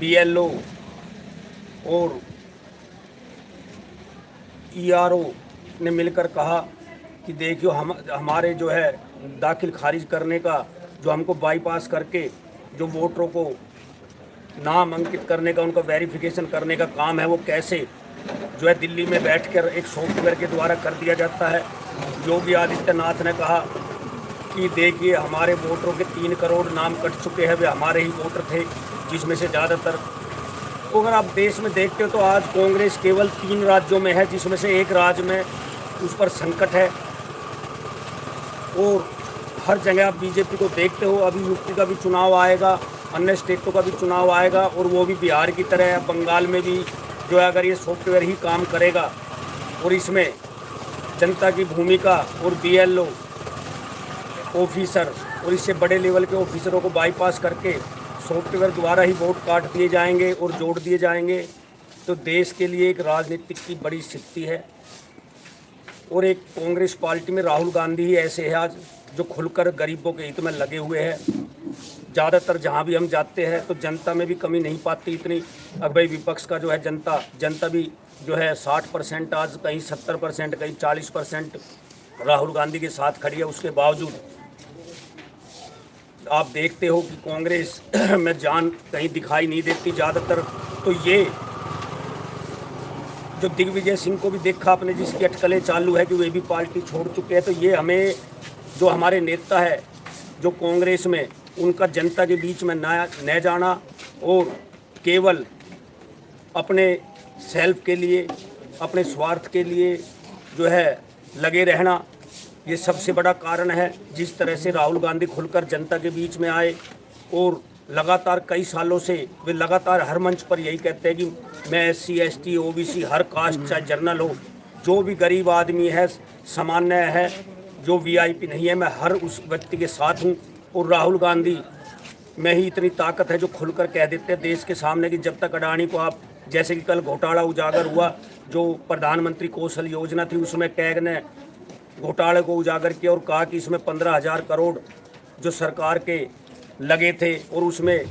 BLO और ERO ने मिलकर कहा कि देखियो हमारे जो है दाखिल खारिज करने का, जो हमको बाईपास करके जो वोटरों को नाम अंकित करने का, उनका वेरिफिकेशन करने का काम है, वो कैसे जो है दिल्ली में बैठकर एक सॉफ्टवेयर के द्वारा कर दिया जाता है। योगी आदित्यनाथ ने कहा कि देखिए हमारे वोटरों के 3 करोड़ नाम कट चुके हैं, वे हमारे ही वोटर थे, जिसमें से ज़्यादातर, तो अगर आप देश में देखते हो तो आज कांग्रेस केवल 3 राज्यों में है, जिसमें से एक राज्य में उस पर संकट है। और हर जगह आप बीजेपी को देखते हो। अभी यूपी का भी चुनाव आएगा, अन्य स्टेटों का भी चुनाव आएगा, और वो भी बिहार की तरह है। बंगाल में भी जो है अगर ये सॉफ्टवेयर ही काम करेगा और इसमें जनता की भूमिका और बीएलओ ऑफिसर और इससे बड़े लेवल के ऑफिसरों को बाईपास करके सॉफ्टवेयर द्वारा ही वोट काट दिए जाएंगे और जोड़ दिए जाएंगे, तो देश के लिए एक राजनीतिक की बड़ी स्थिति है। और एक कांग्रेस पार्टी में राहुल गांधी ही ऐसे है आज जो खुलकर गरीबों के हित में लगे हुए हैं। ज़्यादातर जहां भी हम जाते हैं तो जनता में भी कमी नहीं पाती इतनी। अब भाई विपक्ष का जो है जनता भी जो है 60%, आज कहीं 70%, कहीं 40% राहुल गांधी के साथ खड़ी है। उसके बावजूद आप देखते हो कि कांग्रेस में जान कहीं दिखाई नहीं देती ज़्यादातर। तो ये जो दिग्विजय सिंह को भी देखा आपने, जिसकी अटकलें चालू है कि वे भी पार्टी छोड़ चुके हैं, तो ये हमें जो हमारे नेता है जो कांग्रेस में, उनका जनता के बीच में न जाना और केवल अपने सेल्फ के लिए, अपने स्वार्थ के लिए जो है लगे रहना, ये सबसे बड़ा कारण है। जिस तरह से राहुल गांधी खुलकर जनता के बीच में आए और लगातार कई सालों से वे लगातार हर मंच पर यही कहते हैं कि मैं SC ST OBC हर कास्ट चाहे जर्नल हो, जो भी गरीब आदमी है, सामान्य है, जो VIP नहीं है, मैं हर उस व्यक्ति के साथ हूँ। और राहुल गांधी में ही इतनी ताकत है जो खुलकर कह देते हैं देश के सामने कि जब तक अडानी को आप, जैसे कि कल घोटाला उजागर हुआ, जो प्रधानमंत्री कौशल योजना थी उसमें कैग ने घोटाले को उजागर किया और कहा कि इसमें 15,000 करोड़ जो सरकार के लगे थे और उसमें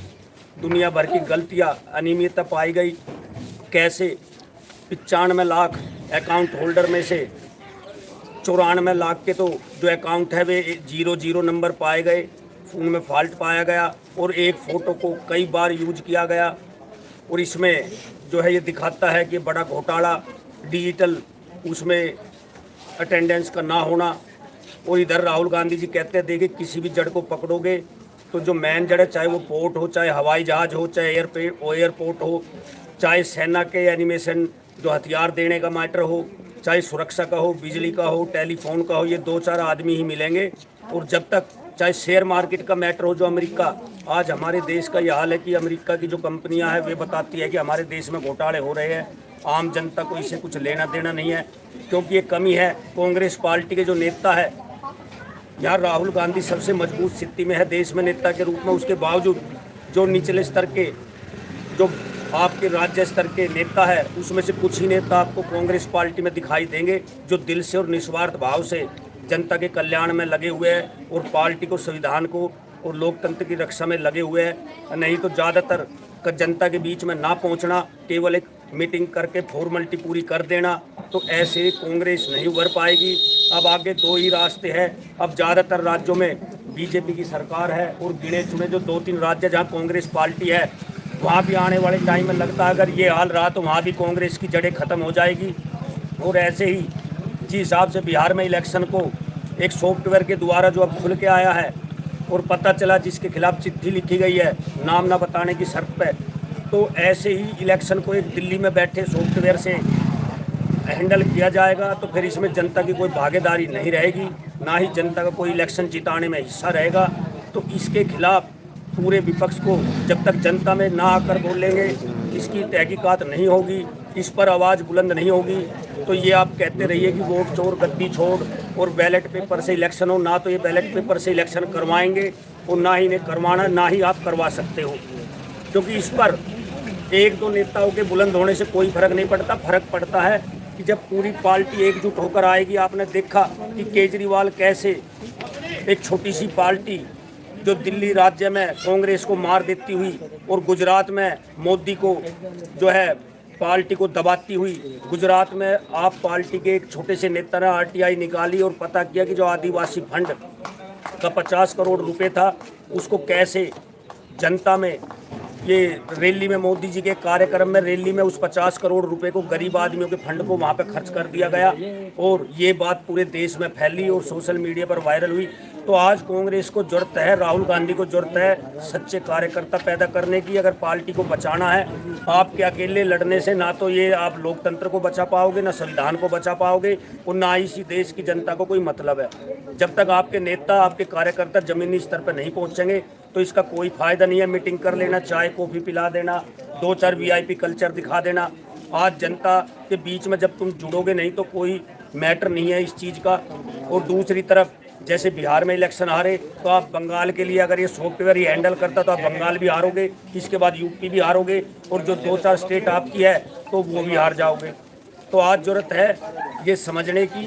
दुनिया भर की गलतियां, अनियमितता पाई गई। कैसे 95 लाख अकाउंट होल्डर में से 94 लाख के तो जो अकाउंट है वे 00 नंबर पाए गए, उनमें फॉल्ट पाया गया और एक फ़ोटो को कई बार यूज किया गया। और इसमें जो है ये दिखाता है कि बड़ा घोटाला, डिजिटल उसमें अटेंडेंस का ना होना। और इधर राहुल गांधी जी कहते हैं देखिए किसी भी जड़ को पकड़ोगे तो जो मेन जड़ है, चाहे वो पोर्ट हो, चाहे हवाई जहाज़ हो, चाहे एयरपोर्ट हो, चाहे सेना के एनिमेशन जो हथियार देने का मैटर हो, चाहे सुरक्षा का हो, बिजली का हो, टेलीफोन का हो, ये 2-4 आदमी ही मिलेंगे। और जब तक चाहे शेयर मार्केट का मैटर हो, जो अमेरिका, आज हमारे देश का ये हाल है कि अमेरिका की जो कंपनियां हैं वे बताती है कि हमारे देश में घोटाले हो रहे हैं, आम जनता को इससे कुछ लेना देना नहीं है, क्योंकि ये कमी है कांग्रेस पार्टी के जो नेता है। यहाँ राहुल गांधी सबसे मजबूत स्थिति में है देश में नेता के रूप में, उसके बावजूद जो निचले स्तर के, जो आपके राज्य स्तर के नेता है, उसमें से कुछ ही नेता आपको कांग्रेस पार्टी में दिखाई देंगे जो दिल से और निस्वार्थ भाव से जनता के कल्याण में लगे हुए हैं और पार्टी को, संविधान को और लोकतंत्र की रक्षा में लगे हुए हैं। नहीं तो ज़्यादातर जनता के बीच में ना पहुंचना, केवल एक मीटिंग करके फॉर्मेलिटी पूरी कर देना, तो ऐसे कांग्रेस नहीं उभर पाएगी। अब आगे 2 ही रास्ते हैं। अब ज़्यादातर राज्यों में बीजेपी की सरकार है और गिने चुने जो 2-3 राज्य जहां कांग्रेस पार्टी है, वहां भी आने वाले टाइम में लगता है अगर ये हाल रहा तो वहां भी कांग्रेस की जड़ें ख़त्म हो जाएगी। और ऐसे ही जिस हिसाब से बिहार में इलेक्शन को एक सॉफ्टवेयर के द्वारा जो अब खुल के आया है और पता चला जिसके खिलाफ चिट्ठी लिखी गई है नाम ना बताने की शर्त पे, तो ऐसे ही इलेक्शन को एक दिल्ली में बैठे सॉफ्टवेयर से हैंडल किया जाएगा, तो फिर इसमें जनता की कोई भागीदारी नहीं रहेगी, ना ही जनता का कोई इलेक्शन जिताने में हिस्सा रहेगा। तो इसके खिलाफ पूरे विपक्ष को जब तक जनता में ना आकर बोलेंगे, इसकी तहकीकात नहीं होगी, इस पर आवाज़ बुलंद नहीं होगी, तो ये आप कहते रहिए कि वोट चोर गद्दी छोड़ और बैलेट पेपर से इलेक्शन हो, ना तो ये बैलेट पेपर से इलेक्शन करवाएंगे और ना ही इन्हें करवाना, ना ही आप करवा सकते हो। क्योंकि इस पर 1-2 नेताओं के बुलंद होने से कोई फर्क नहीं पड़ता। फर्क पड़ता है कि जब पूरी पार्टी एकजुट होकर आएगी। आपने देखा कि केजरीवाल कैसे एक छोटी सी पार्टी जो दिल्ली राज्य में कांग्रेस को मार देती हुई और गुजरात में मोदी को जो है पार्टी को दबाती हुई, गुजरात में आप पार्टी के एक छोटे से नेता ने आरटीआई निकाली और पता किया कि जो आदिवासी फंड का 50 करोड़ रुपए था उसको कैसे जनता में ये रैली में मोदी जी के कार्यक्रम में रैली में उस 50 करोड़ रुपए को गरीब आदमियों के फंड को वहाँ पे खर्च कर दिया गया और ये बात पूरे देश में फैली और सोशल मीडिया पर वायरल हुई। तो आज कांग्रेस को जरूरत है, राहुल गांधी को जरूरत है सच्चे कार्यकर्ता पैदा करने की। अगर पार्टी को बचाना है, आपके अकेले लड़ने से ना तो ये आप लोकतंत्र को बचा पाओगे, ना संविधान को बचा पाओगे और ना ही इसी देश की जनता को कोई मतलब है। जब तक आपके नेता, आपके कार्यकर्ता जमीनी स्तर पर नहीं पहुंचेंगे तो इसका कोई फायदा नहीं है। मीटिंग कर लेना, चाय कॉफी पिला देना, 2-4 वीआईपी कल्चर दिखा देना। आज जनता के बीच में जब तुम जुड़ोगे नहीं तो कोई मैटर नहीं है इस चीज़ का। और दूसरी तरफ जैसे बिहार में इलेक्शन हारे तो आप बंगाल के लिए अगर ये सॉफ्टवेयर ही हैंडल करता तो आप बंगाल भी हारोगे, इसके बाद यूपी भी हारोगे और जो 2-4 स्टेट आपकी है तो वो भी हार जाओगे। तो आज जरूरत है ये समझने की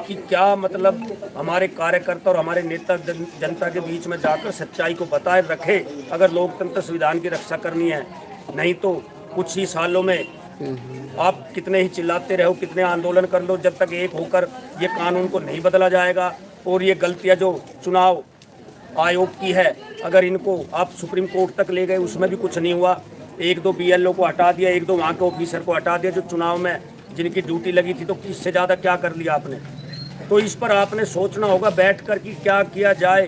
कि क्या मतलब हमारे कार्यकर्ता और हमारे नेता जनता के बीच में जाकर सच्चाई को बताए रखे अगर लोकतंत्र संविधान की रक्षा करनी है। नहीं तो कुछ ही सालों में आप कितने ही चिल्लाते रहो, कितने आंदोलन कर लो, जब तक एक होकर ये कानून को नहीं बदला जाएगा और ये गलतियां जो चुनाव आयोग की है अगर इनको आप सुप्रीम कोर्ट तक ले गए उसमें भी कुछ नहीं हुआ। 1-2 बीएलओ को हटा दिया, 1-2 वहाँ के ऑफिसर को हटा दिया जो चुनाव में जिनकी ड्यूटी लगी थी, तो इससे ज़्यादा क्या कर लिया आपने। तो इस पर आपने सोचना होगा बैठ कर कि क्या किया जाए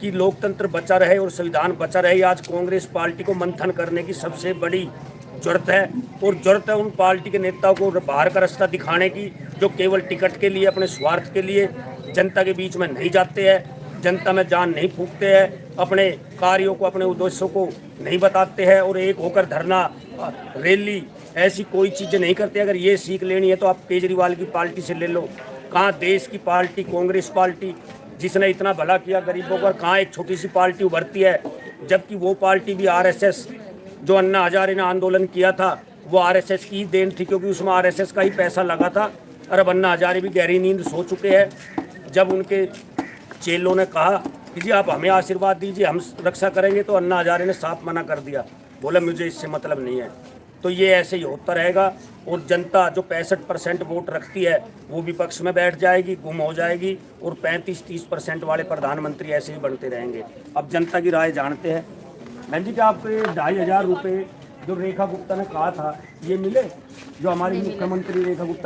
कि लोकतंत्र बचा रहे और संविधान बचा रहे। आज कांग्रेस पार्टी को मंथन करने की सबसे बड़ी जरूरत है और जरूरत है उन पार्टी के नेताओं को बाहर का रास्ता दिखाने की जो केवल टिकट के लिए, अपने स्वार्थ के लिए जनता के बीच में नहीं जाते हैं, जनता में जान नहीं फूंकते हैं, अपने कार्यों को, अपने उद्देश्यों को नहीं बताते हैं और एक होकर धरना, रैली ऐसी कोई चीज़ें नहीं करते। अगर ये सीख लेनी है तो आप केजरीवाल की पार्टी से ले लो। कहाँ देश की पार्टी कांग्रेस पार्टी जिसने इतना भला किया गरीबों पर, कहाँ एक छोटी सी पार्टी उभरती है, जबकि वो पार्टी भी आरएसएस जो अन्ना हजारे ने आंदोलन किया था वो आरएसएस की देन थी क्योंकि उसमें आरएसएस का ही पैसा लगा था। और अब अन्ना हजारे भी गहरी नींद सो चुके हैं। जब उनके चेलों ने कहा कि जी आप हमें आशीर्वाद दीजिए, हम रक्षा करेंगे, तो अन्ना हजारे ने साफ मना कर दिया, बोला मुझे इससे मतलब नहीं है। तो ये ऐसे ही होता रहेगा और जनता जो 65% वोट रखती है वो विपक्ष में बैठ जाएगी, गुम हो जाएगी और 35-30% वाले प्रधानमंत्री ऐसे ही बनते रहेंगे। अब जनता की राय जानते हैं। बहन जी क्या आपको 2,500 रुपये जो रेखा गुप्ता ने कहा था ये मिले, जो हमारी मुख्यमंत्री रेखा गुप्ता